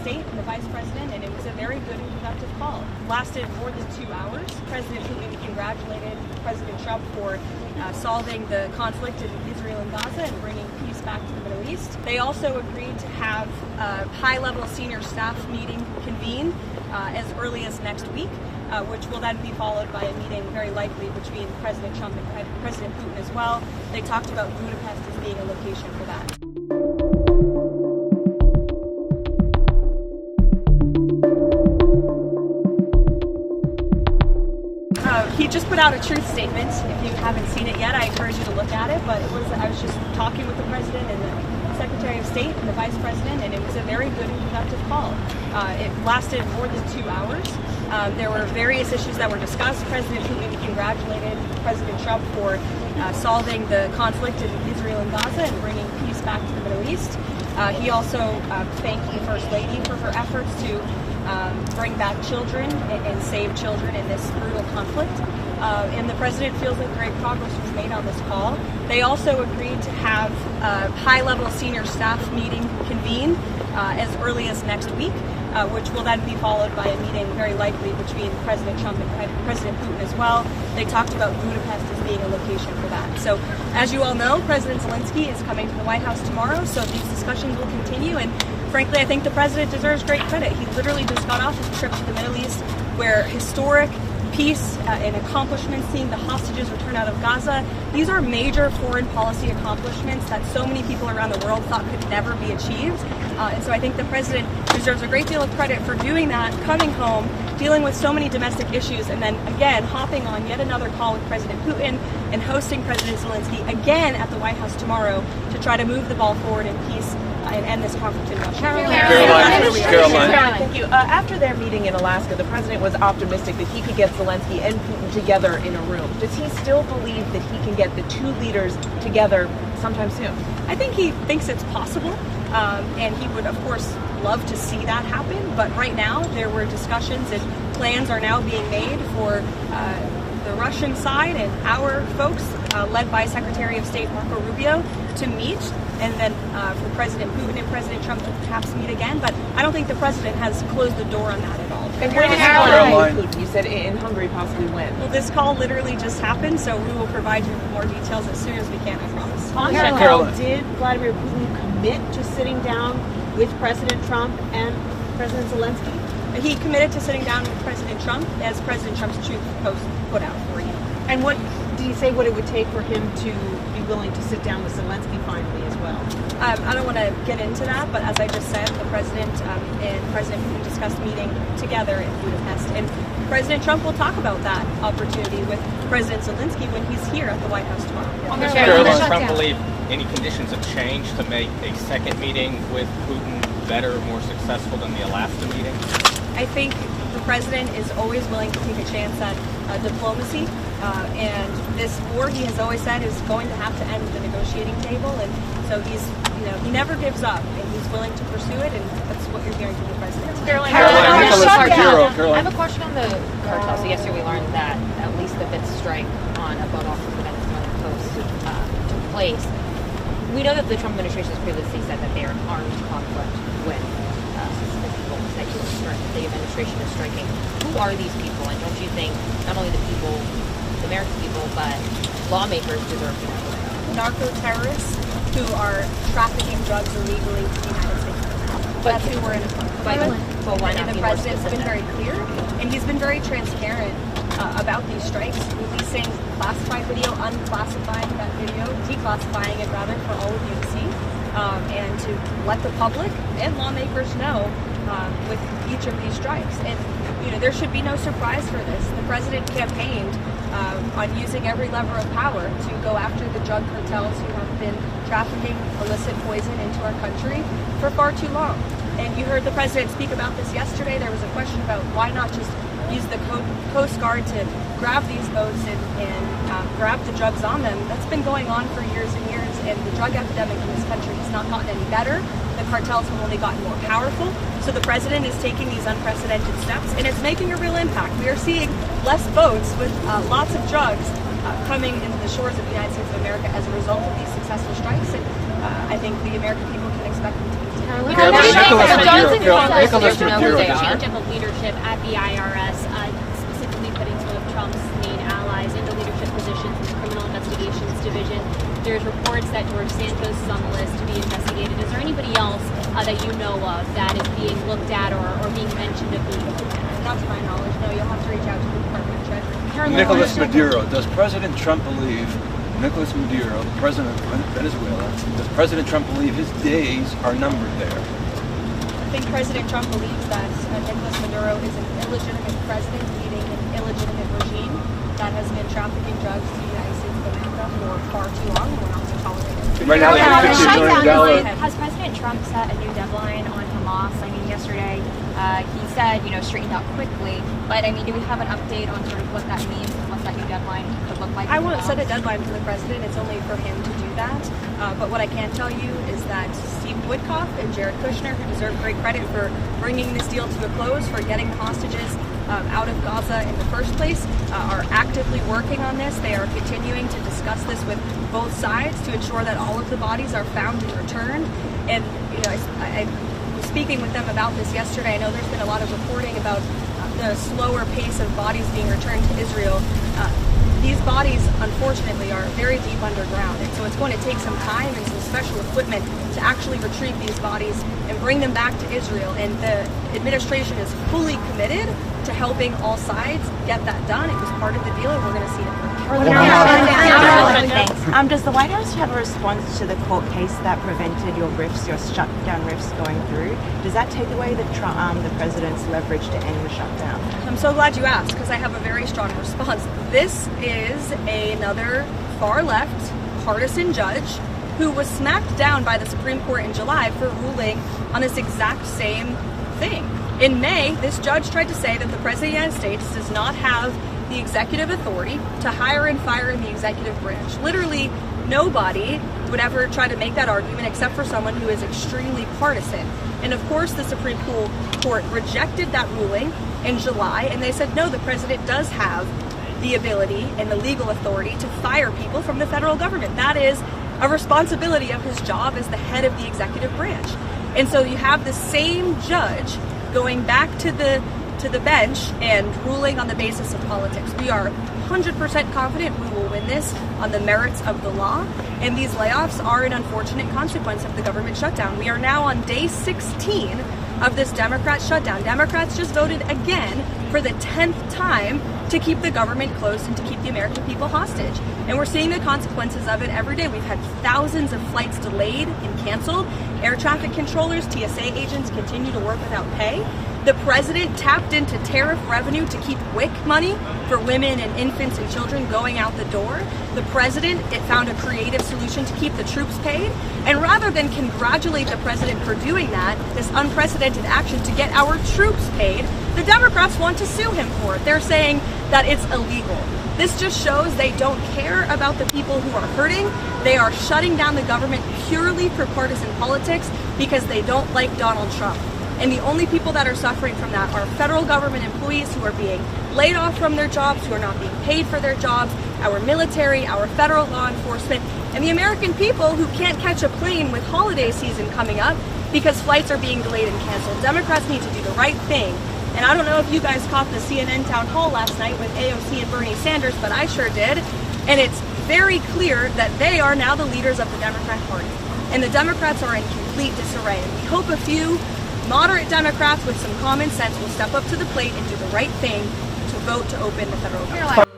State and the Vice President, and it was a very good and productive call. It lasted more than 2 hours. President Putin congratulated President Trump for solving the conflict in Israel and Gaza and bringing peace back to the Middle East. They also agreed to have a high-level senior staff meeting convene as early as next week, which will then be followed by a meeting very likely between President Trump and President Putin as well. They talked about Budapest as being a location for that. He just put out a truth statement. If you haven't seen it yet, I encourage you to look at it. But I was just talking with the President and the Secretary of State and the Vice President, and it was a very good and productive call. It lasted more than 2 hours. There were various issues that were discussed. President Putin congratulated President Trump for solving the conflict in Israel and Gaza and bringing peace back to the Middle East. He also thanked the First Lady for her efforts to bring back children and save children in this brutal conflict. And the President feels like great progress was made on this call. They also agreed to have a high-level senior staff meeting convene as early as next week, which will then be followed by a meeting very likely between President Trump and President Putin as well. They talked about Budapest as being a location for that. So, as you all know, President Zelensky is coming to the White House tomorrow, so these discussions will continue, and frankly, I think the President deserves great credit. He literally just got off his trip to the Middle East, where historic peace and accomplishments, seeing the hostages return out of Gaza, these are major foreign policy accomplishments that so many people around the world thought could never be achieved. And so I think the President deserves a great deal of credit for doing that, coming home, dealing with so many domestic issues, and then again hopping on yet another call with President Putin and hosting President Zelensky again at the White House tomorrow to try to move the ball forward in peace and end this conflict in Russia. Karoline. Thank you. After their meeting in Alaska, the President was optimistic that he could get Zelensky and Putin together in a room. Does he still believe that he can get the two leaders together sometime soon? I think he thinks it's possible, and he would, of course, love to see that happen. But right now, there were discussions and plans are now being made for the Russian side and our folks, led by Secretary of State Marco Rubio, to meet, and then for President Putin and President Trump to perhaps meet again. But I don't think the President has closed the door on that at all. And when is Putin? You said in Hungary, possibly when? Well, this call literally just happened, so we will provide you with more details as soon as we can, I promise. On that call, did Vladimir Putin commit to sitting down with President Trump and President Zelensky? He committed to sitting down with President Trump, as President Trump's truth post put out for you. And what did he say what it would take for him to be willing to sit down with Zelensky finally as well? I don't want to get into that, but as I just said, the President and President Putin discussed meeting together in Budapest, and President Trump will talk about that opportunity with President Zelensky when he's here at the White House tomorrow. Does President Trump believe any conditions have changed to make a second meeting with Putin better, more successful than the Alaska meeting? I think the President is always willing to take a chance at diplomacy, and this war, he has always said, is going to have to end at the negotiating table, and so he never gives up, and he's willing to pursue it, and that's what you're hearing from the President. Caroline, I have a question on the cartel. So yesterday we learned that at least the fifth strike on a boat off of the Venezuelan coast took place. We know that the Trump administration has previously said that they are in armed conflict with the people that the administration is striking. Who are these people, and don't you think not only the people, the American people, but lawmakers deserve to know? Narco-terrorists who are trafficking drugs illegally to the United States. That's who we're in a conflict with. But why not? And the President's been very clear, and he's been very transparent about these strikes, releasing classified video, unclassifying that video, declassifying it rather for all of you to see, and to let the public and lawmakers know with each of these strikes. And there should be no surprise for this. The President campaigned on using every lever of power to go after the drug cartels who have been trafficking illicit poison into our country for far too long. And you heard the President speak about this yesterday. There was a question about why not just use the Coast Guard to grab these boats and grab the drugs on them. That's been going on for years and years, and the drug epidemic in this country has not gotten any better. The cartels have only gotten more powerful. So the President is taking these unprecedented steps, and it's making a real impact. We are seeing less boats with lots of drugs coming into the shores of the United States of America as a result of these successful strikes, and I think the American people can expect them to continue. Nicholas Maduro. Change of leadership at the IRS, specifically putting some of Trump's main allies into leadership positions in the Criminal Investigations Division. There's reports that George Santos is on the list to be investigated. Is there anybody else that you know of that is being looked at or being mentioned of being looked at? Not to my knowledge, no. You'll have to reach out to the Department of Treasury. Nicholas Maduro. Does President Trump believe Nicholas Maduro, the president of Venezuela, does President Trump believe his days are numbered there? I think President Trump believes that Nicolas Maduro is an illegitimate president leading an illegitimate regime that has been trafficking drugs to the United States of America for far too long, and we're not to tolerate it. Right now, they have $50 million. Has President Trump set a new deadline on Hamas? I mean, yesterday he said, straightened out quickly. But I mean, do we have an update on sort of what that means and what that new deadline could look like? I won't set a deadline for the president. It's only for him to do that. But what I can tell you is that Steve Witkoff and Jared Kushner, who deserve great credit for bringing this deal to a close, for getting hostages out of Gaza in the first place, are actively working on this. They are continuing to discuss this with both sides to ensure that all of the bodies are found and returned. And I was speaking with them about this yesterday. I know there's been a lot of reporting about the slower pace of bodies being returned to Israel. These bodies, unfortunately, are very deep underground, and so it's going to take some time and some special equipment to actually retrieve these bodies and bring them back to Israel. And the administration is fully committed to helping all sides get that done. It was part of the deal, and we're going to see it through. Thanks. Does the White House have a response to the court case that prevented your shutdown rifts going through? Does that take away the president's leverage to end the shutdown? I'm so glad you asked, because I have a very strong response. This is another far-left partisan judge who was smacked down by the Supreme Court in July for ruling on this exact same thing. In May, this judge tried to say that the President of the United States does not have the executive authority to hire and fire in the executive branch. Literally, nobody would ever try to make that argument except for someone who is extremely partisan. And of course, the Supreme Court rejected that ruling in July, and they said, no, the president does have the ability and the legal authority to fire people from the federal government. That is a responsibility of his job as the head of the executive branch. And so you have the same judge going back to the bench and ruling on the basis of politics. We are 100% confident we will win this on the merits of the law, and these layoffs are an unfortunate consequence of the government shutdown. We are now on day 16 of this Democrat shutdown. Democrats just voted again for the 10th time to keep the government closed and to keep the American people hostage. And we're seeing the consequences of it every day. We've had thousands of flights delayed and canceled. Air traffic controllers, TSA agents continue to work without pay. The president tapped into tariff revenue to keep WIC money for women and infants and children going out the door. The president found a creative solution to keep the troops paid. And rather than congratulate the president for doing that, this unprecedented action to get our troops paid, the Democrats want to sue him for it. They're saying that it's illegal. This just shows they don't care about the people who are hurting. They are shutting down the government purely for partisan politics because they don't like Donald Trump. And the only people that are suffering from that are federal government employees who are being laid off from their jobs, who are not being paid for their jobs, our military, our federal law enforcement, and the American people who can't catch a plane with holiday season coming up because flights are being delayed and canceled. Democrats need to do the right thing. And I don't know if you guys caught the CNN town hall last night with AOC and Bernie Sanders, but I sure did. And it's very clear that they are now the leaders of the Democrat Party. And the Democrats are in complete disarray. And we hope a few moderate Democrats with some common sense will step up to the plate and do the right thing to vote to open the federal government.